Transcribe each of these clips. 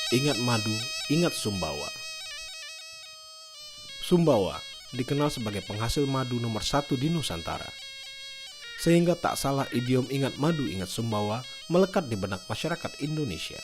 Ingat madu, ingat Sumbawa. Sumbawa dikenal sebagai penghasil madu nomor satu di Nusantara. Sehingga tak salah idiom ingat madu, ingat Sumbawa melekat di benak masyarakat Indonesia.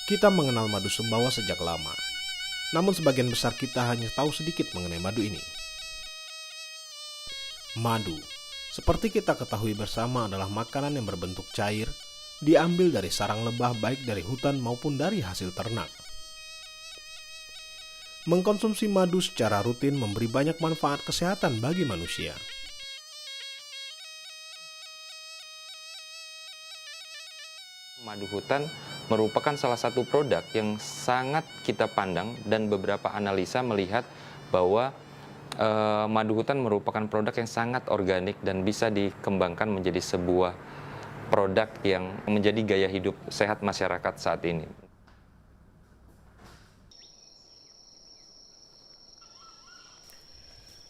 Kita mengenal madu Sumbawa sejak lama, namun sebagian besar kita hanya tahu sedikit mengenai madu ini. Madu, seperti kita ketahui bersama, adalah makanan yang berbentuk cair, diambil dari sarang lebah baik dari hutan maupun dari hasil ternak. Mengkonsumsi madu secara rutin memberi banyak manfaat kesehatan bagi manusia. Madu hutan merupakan salah satu produk yang sangat kita pandang, dan beberapa analisa melihat bahwa madu hutan merupakan produk yang sangat organik dan bisa dikembangkan menjadi sebuah produk yang menjadi gaya hidup sehat masyarakat saat ini.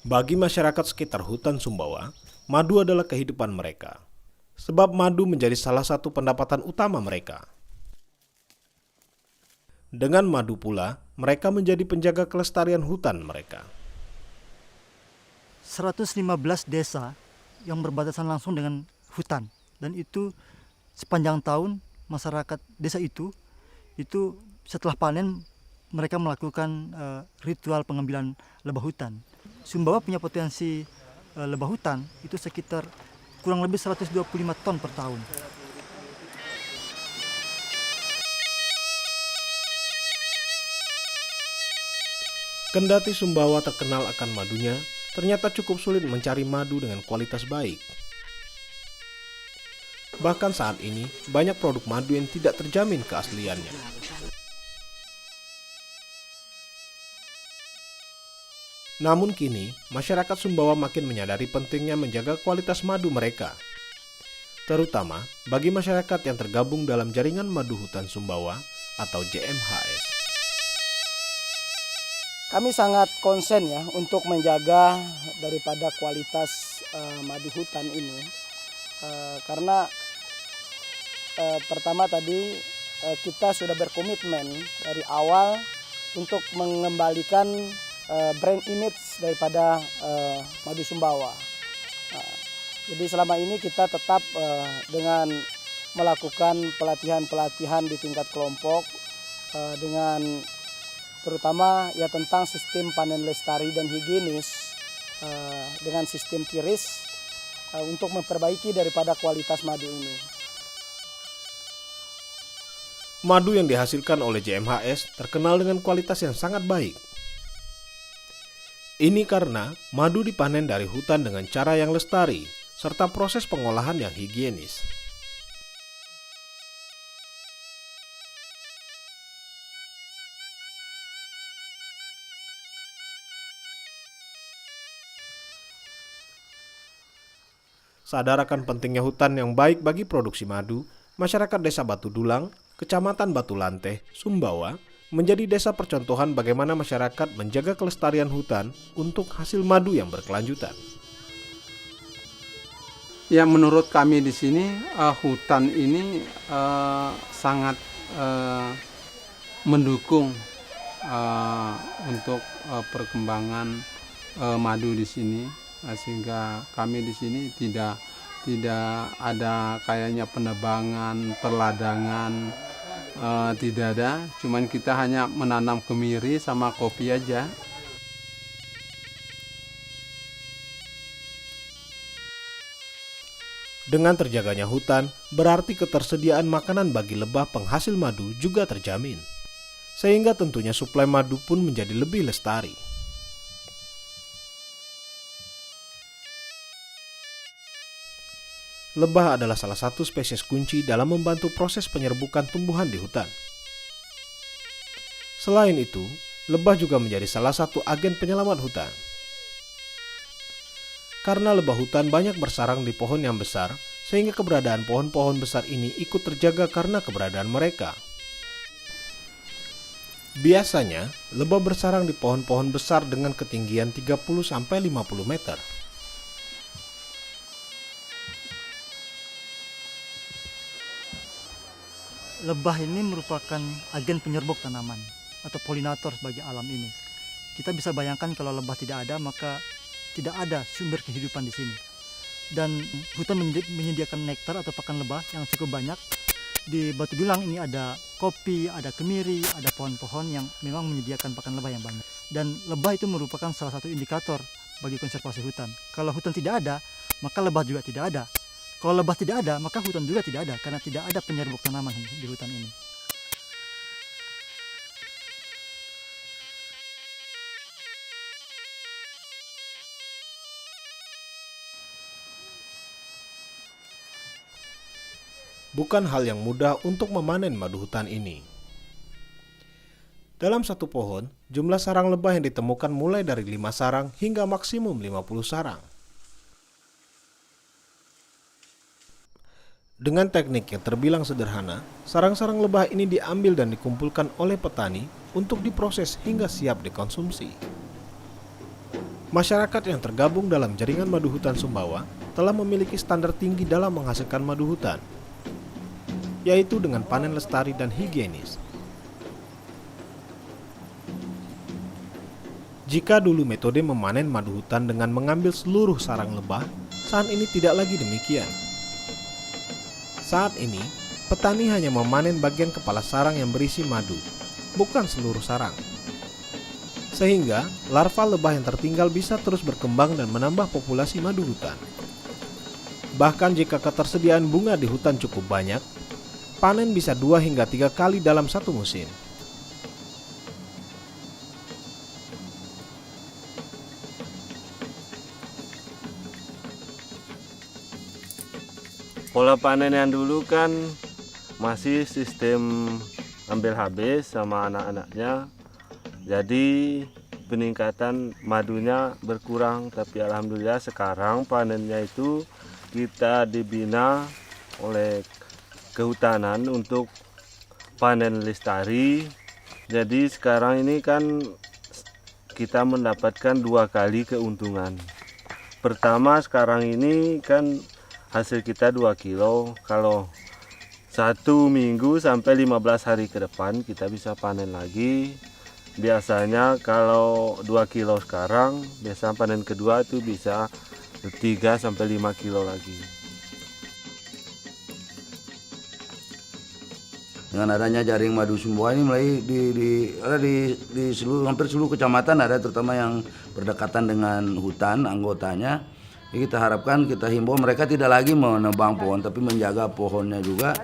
Bagi masyarakat sekitar hutan Sumbawa, madu adalah kehidupan mereka. Sebab madu menjadi salah satu pendapatan utama mereka. Dengan madu pula, mereka menjadi penjaga kelestarian hutan mereka. 115 desa yang berbatasan langsung dengan hutan, dan itu sepanjang tahun masyarakat desa itu setelah panen mereka melakukan ritual pengambilan lebah hutan. Sumbawa punya potensi lebah hutan itu sekitar kurang lebih 125 ton per tahun. Kendati Sumbawa terkenal akan madunya, ternyata cukup sulit mencari madu dengan kualitas baik. Bahkan saat ini, banyak produk madu yang tidak terjamin keasliannya. Namun kini, masyarakat Sumbawa makin menyadari pentingnya menjaga kualitas madu mereka. Terutama bagi masyarakat yang tergabung dalam Jaringan Madu Hutan Sumbawa atau JMHS. Kami sangat konsen ya untuk menjaga daripada kualitas madu hutan ini. Karena pertama tadi kita sudah berkomitmen dari awal untuk mengembalikan brand image daripada madu Sumbawa. Jadi selama ini kita tetap dengan melakukan pelatihan-pelatihan di tingkat kelompok dengan terutama ya tentang sistem panen lestari dan higienis dengan sistem tiris untuk memperbaiki daripada kualitas madu ini. Madu yang dihasilkan oleh JMHS terkenal dengan kualitas yang sangat baik. Ini karena madu dipanen dari hutan dengan cara yang lestari, serta proses pengolahan yang higienis. Sadar akan pentingnya hutan yang baik bagi produksi madu, masyarakat Desa Batu Dulang, Kecamatan Batu Lanteh, Sumbawa, menjadi desa percontohan bagaimana masyarakat menjaga kelestarian hutan untuk hasil madu yang berkelanjutan. Ya, menurut kami di sini hutan ini sangat mendukung untuk perkembangan madu di sini, sehingga kami di sini tidak ada kayaknya penebangan, perladangan. Tidak ada, cuman kita hanya menanam kemiri sama kopi aja. Dengan terjaganya hutan, berarti ketersediaan makanan bagi lebah penghasil madu juga terjamin. Sehingga tentunya suplai madu pun menjadi lebih lestari. lebah adalah salah satu spesies kunci dalam membantu proses penyerbukan tumbuhan di hutan. Selain itu, lebah juga menjadi salah satu agen penyelamat hutan. Karena lebah hutan banyak bersarang di pohon yang besar, sehingga keberadaan pohon-pohon besar ini ikut terjaga karena keberadaan mereka. Biasanya, lebah bersarang di pohon-pohon besar dengan ketinggian 30-50 meter. Lebah ini merupakan agen penyerbuk tanaman atau polinator bagi alam ini. Kita bisa bayangkan kalau lebah tidak ada, maka tidak ada sumber kehidupan di sini. Dan hutan menyediakan nektar atau pakan lebah yang cukup banyak. Di Batu Dulang ini ada kopi, ada kemiri, ada pohon-pohon yang memang menyediakan pakan lebah yang banyak. Dan lebah itu merupakan salah satu indikator bagi konservasi hutan. Kalau hutan tidak ada, maka lebah juga tidak ada. Kalau lebah tidak ada, maka hutan juga tidak ada, karena tidak ada penyerbuk tanaman di hutan ini. Bukan hal yang mudah untuk memanen madu hutan ini. Dalam satu pohon, jumlah sarang lebah yang ditemukan mulai dari 5 sarang hingga maksimum 50 sarang. Dengan teknik yang terbilang sederhana, sarang-sarang lebah ini diambil dan dikumpulkan oleh petani untuk diproses hingga siap dikonsumsi. Masyarakat yang tergabung dalam jaringan madu hutan Sumbawa telah memiliki standar tinggi dalam menghasilkan madu hutan, yaitu dengan panen lestari dan higienis. Jika dulu metode memanen madu hutan dengan mengambil seluruh sarang lebah, saat ini tidak lagi demikian. Saat ini, petani hanya memanen bagian kepala sarang yang berisi madu, bukan seluruh sarang. Sehingga, larva lebah yang tertinggal bisa terus berkembang dan menambah populasi madu hutan. Bahkan jika ketersediaan bunga di hutan cukup banyak, panen bisa 2 hingga 3 kali dalam satu musim. Pola panen yang dulu kan masih sistem ambil habis sama anak-anaknya. Jadi peningkatan madunya berkurang, tapi alhamdulillah sekarang panennya itu kita dibina oleh kehutanan untuk panen lestari. Jadi sekarang ini kan kita mendapatkan 2 kali keuntungan. Pertama, sekarang ini kan hasil kita 2 kilo. Kalau 1 minggu sampai 15 hari ke depan kita bisa panen lagi. Biasanya kalau 2 kilo sekarang, biasa panen kedua itu bisa 3 sampai 5 kilo lagi. Dengan adanya jaring madu Sumbawa ini mulai di seluruh, hampir seluruh kecamatan ada, terutama yang berdekatan dengan hutan anggotanya. Jadi kita harapkan, kita himbau mereka tidak lagi menebang pohon, tapi menjaga pohonnya juga,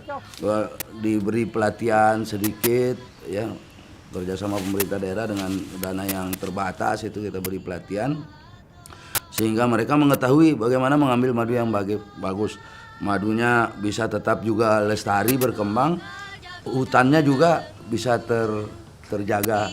diberi pelatihan sedikit, ya, kerjasama pemerintah daerah dengan dana yang terbatas itu kita beri pelatihan, sehingga mereka mengetahui bagaimana mengambil madu yang bagus. Madunya bisa tetap juga lestari berkembang, hutannya juga bisa terjaga.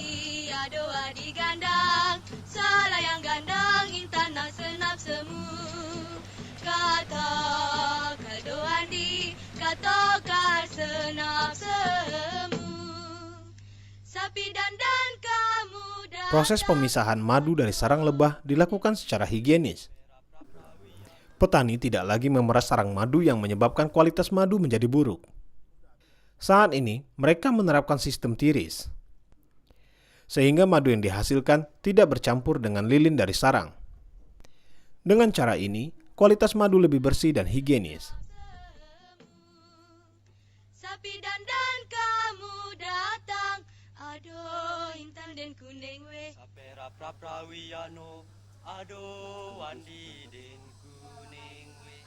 Proses pemisahan madu dari sarang lebah dilakukan secara higienis. Petani tidak lagi memeras sarang madu yang menyebabkan kualitas madu menjadi buruk. Saat ini, mereka menerapkan sistem tiris, sehingga madu yang dihasilkan tidak bercampur dengan lilin dari sarang. Dengan cara ini, kualitas madu lebih bersih dan higienis. Sapi dandan kamu datang, aduh intan den kuning we. Sapera praprawiano, aduh wandi den kuning we.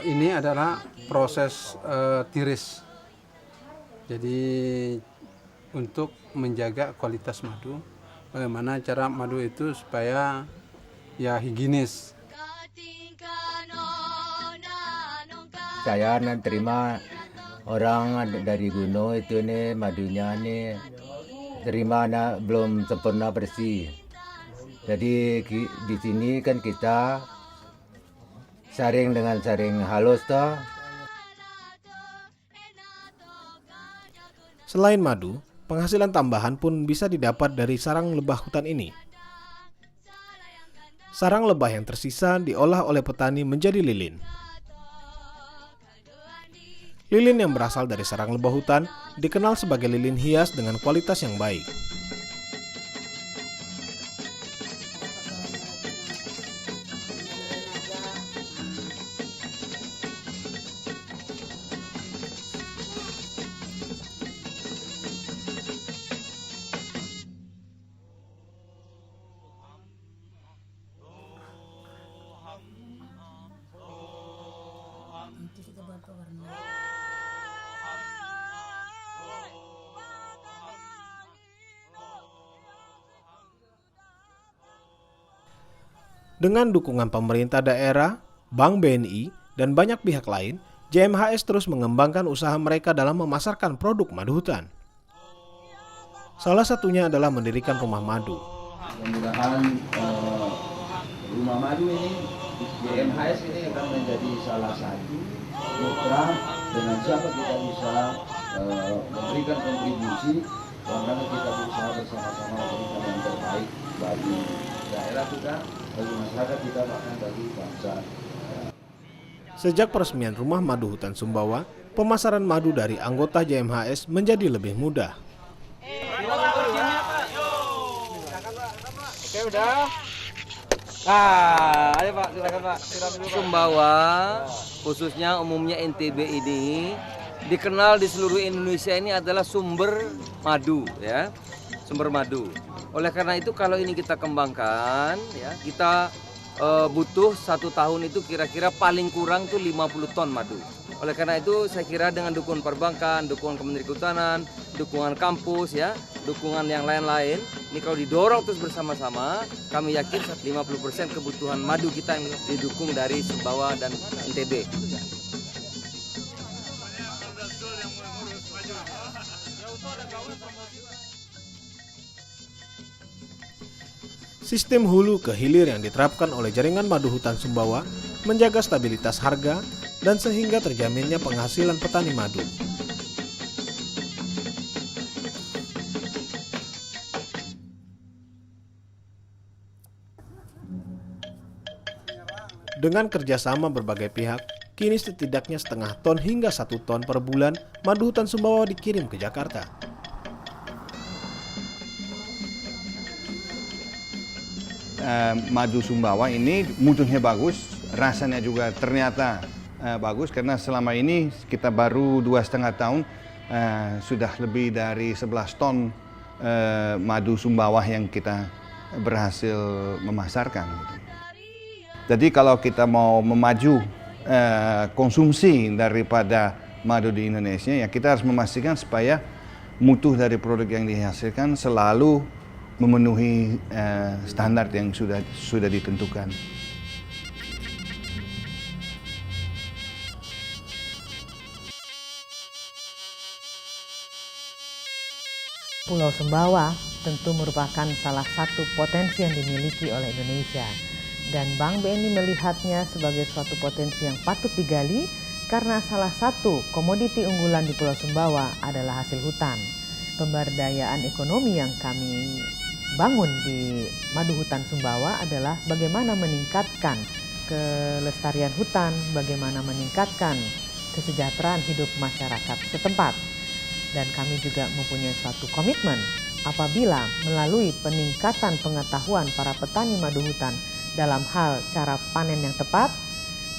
Ini adalah proses tiris. Jadi untuk menjaga kualitas madu, bagaimana cara madu itu supaya ya higienis. Katingkan ona saya terima orang dari gunung itu nih madunya nih terima belum sempurna bersih. Jadi di sini kan kita saring dengan saring halus toh. Selain madu, penghasilan tambahan pun bisa didapat dari sarang lebah hutan ini. Sarang lebah yang tersisa diolah oleh petani menjadi lilin. Lilin yang berasal dari sarang lebah hutan dikenal sebagai lilin hias dengan kualitas yang baik. Dengan dukungan pemerintah daerah, Bank BNI, dan banyak pihak lain, JMHS terus mengembangkan usaha mereka dalam memasarkan produk madu hutan. Salah satunya adalah mendirikan rumah madu. Mudah-mudahan rumah madu ini, JMHS ini akan menjadi salah satu mitra dengan siapa kita bisa memberikan kontribusi, karena kita berusaha bersama-sama memberikan yang terbaik bagi daerah kita, bagi masyarakat kita, bahkan bagi bangsa. Sejak peresmian Rumah Madu Hutan Sumbawa, pemasaran madu dari anggota JMHS menjadi lebih mudah. Oke, udah. Nah, ayo Pak, silakan Pak. Sumbawa, khususnya umumnya NTB ini dikenal di seluruh Indonesia ini adalah sumber madu, ya, sumber madu. Oleh karena itu kalau ini kita kembangkan, ya, kita butuh 1 tahun itu kira-kira paling kurang tuh 50 ton madu. Oleh karena itu saya kira dengan dukungan perbankan, dukungan Kementerian Kehutanan, dukungan kampus, ya, dukungan yang lain-lain, ini kalau didorong terus bersama-sama, kami yakin 50% kebutuhan madu kita yang didukung dari Sumbawa dan NTB. Sistem hulu ke hilir yang diterapkan oleh jaringan madu hutan Sumbawa menjaga stabilitas harga dan sehingga terjaminnya penghasilan petani madu. Dengan kerjasama berbagai pihak, kini setidaknya 0,5 ton hingga 1 ton per bulan madu hutan Sumbawa dikirim ke Jakarta. Madu Sumbawa ini mutunya bagus, rasanya juga ternyata bagus, karena selama ini kita baru 2,5 tahun sudah lebih dari 11 ton madu Sumbawa yang kita berhasil memasarkan. Jadi kalau kita mau memaju konsumsi daripada madu di Indonesia, ya kita harus memastikan supaya mutu dari produk yang dihasilkan selalu memenuhi standar yang sudah ditentukan. Pulau Sumbawa tentu merupakan salah satu potensi yang dimiliki oleh Indonesia, dan Bank BNI melihatnya sebagai suatu potensi yang patut digali karena salah satu komoditi unggulan di Pulau Sumbawa adalah hasil hutan. Pemberdayaan ekonomi yang kami bangun di Madu Hutan Sumbawa adalah bagaimana meningkatkan kelestarian hutan, bagaimana meningkatkan kesejahteraan hidup masyarakat setempat. Dan kami juga mempunyai suatu komitmen apabila melalui peningkatan pengetahuan para petani madu hutan dalam hal cara panen yang tepat,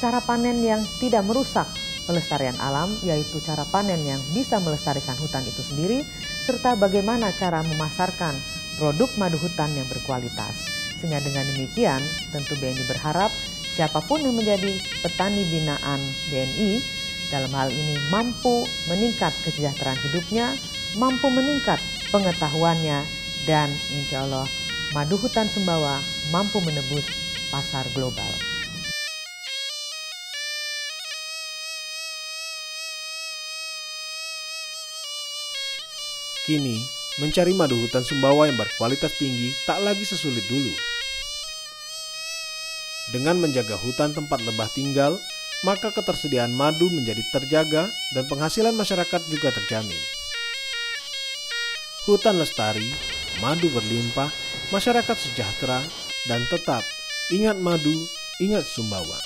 cara panen yang tidak merusak pelestarian alam, yaitu cara panen yang bisa melestarikan hutan itu sendiri, serta bagaimana cara memasarkan produk madu hutan yang berkualitas. Sehingga dengan demikian tentu BNI berharap siapapun yang menjadi petani binaan BNI dalam hal ini mampu meningkat kesejahteraan hidupnya, mampu meningkat pengetahuannya, dan insya Allah madu hutan Sumbawa mampu menembus pasar global. Kini, mencari madu hutan Sumbawa yang berkualitas tinggi tak lagi sesulit dulu. Dengan menjaga hutan tempat lebah tinggal, maka ketersediaan madu menjadi terjaga dan penghasilan masyarakat juga terjamin. Hutan lestari, madu berlimpah, masyarakat sejahtera, dan tetap ingat madu, ingat Sumbawa.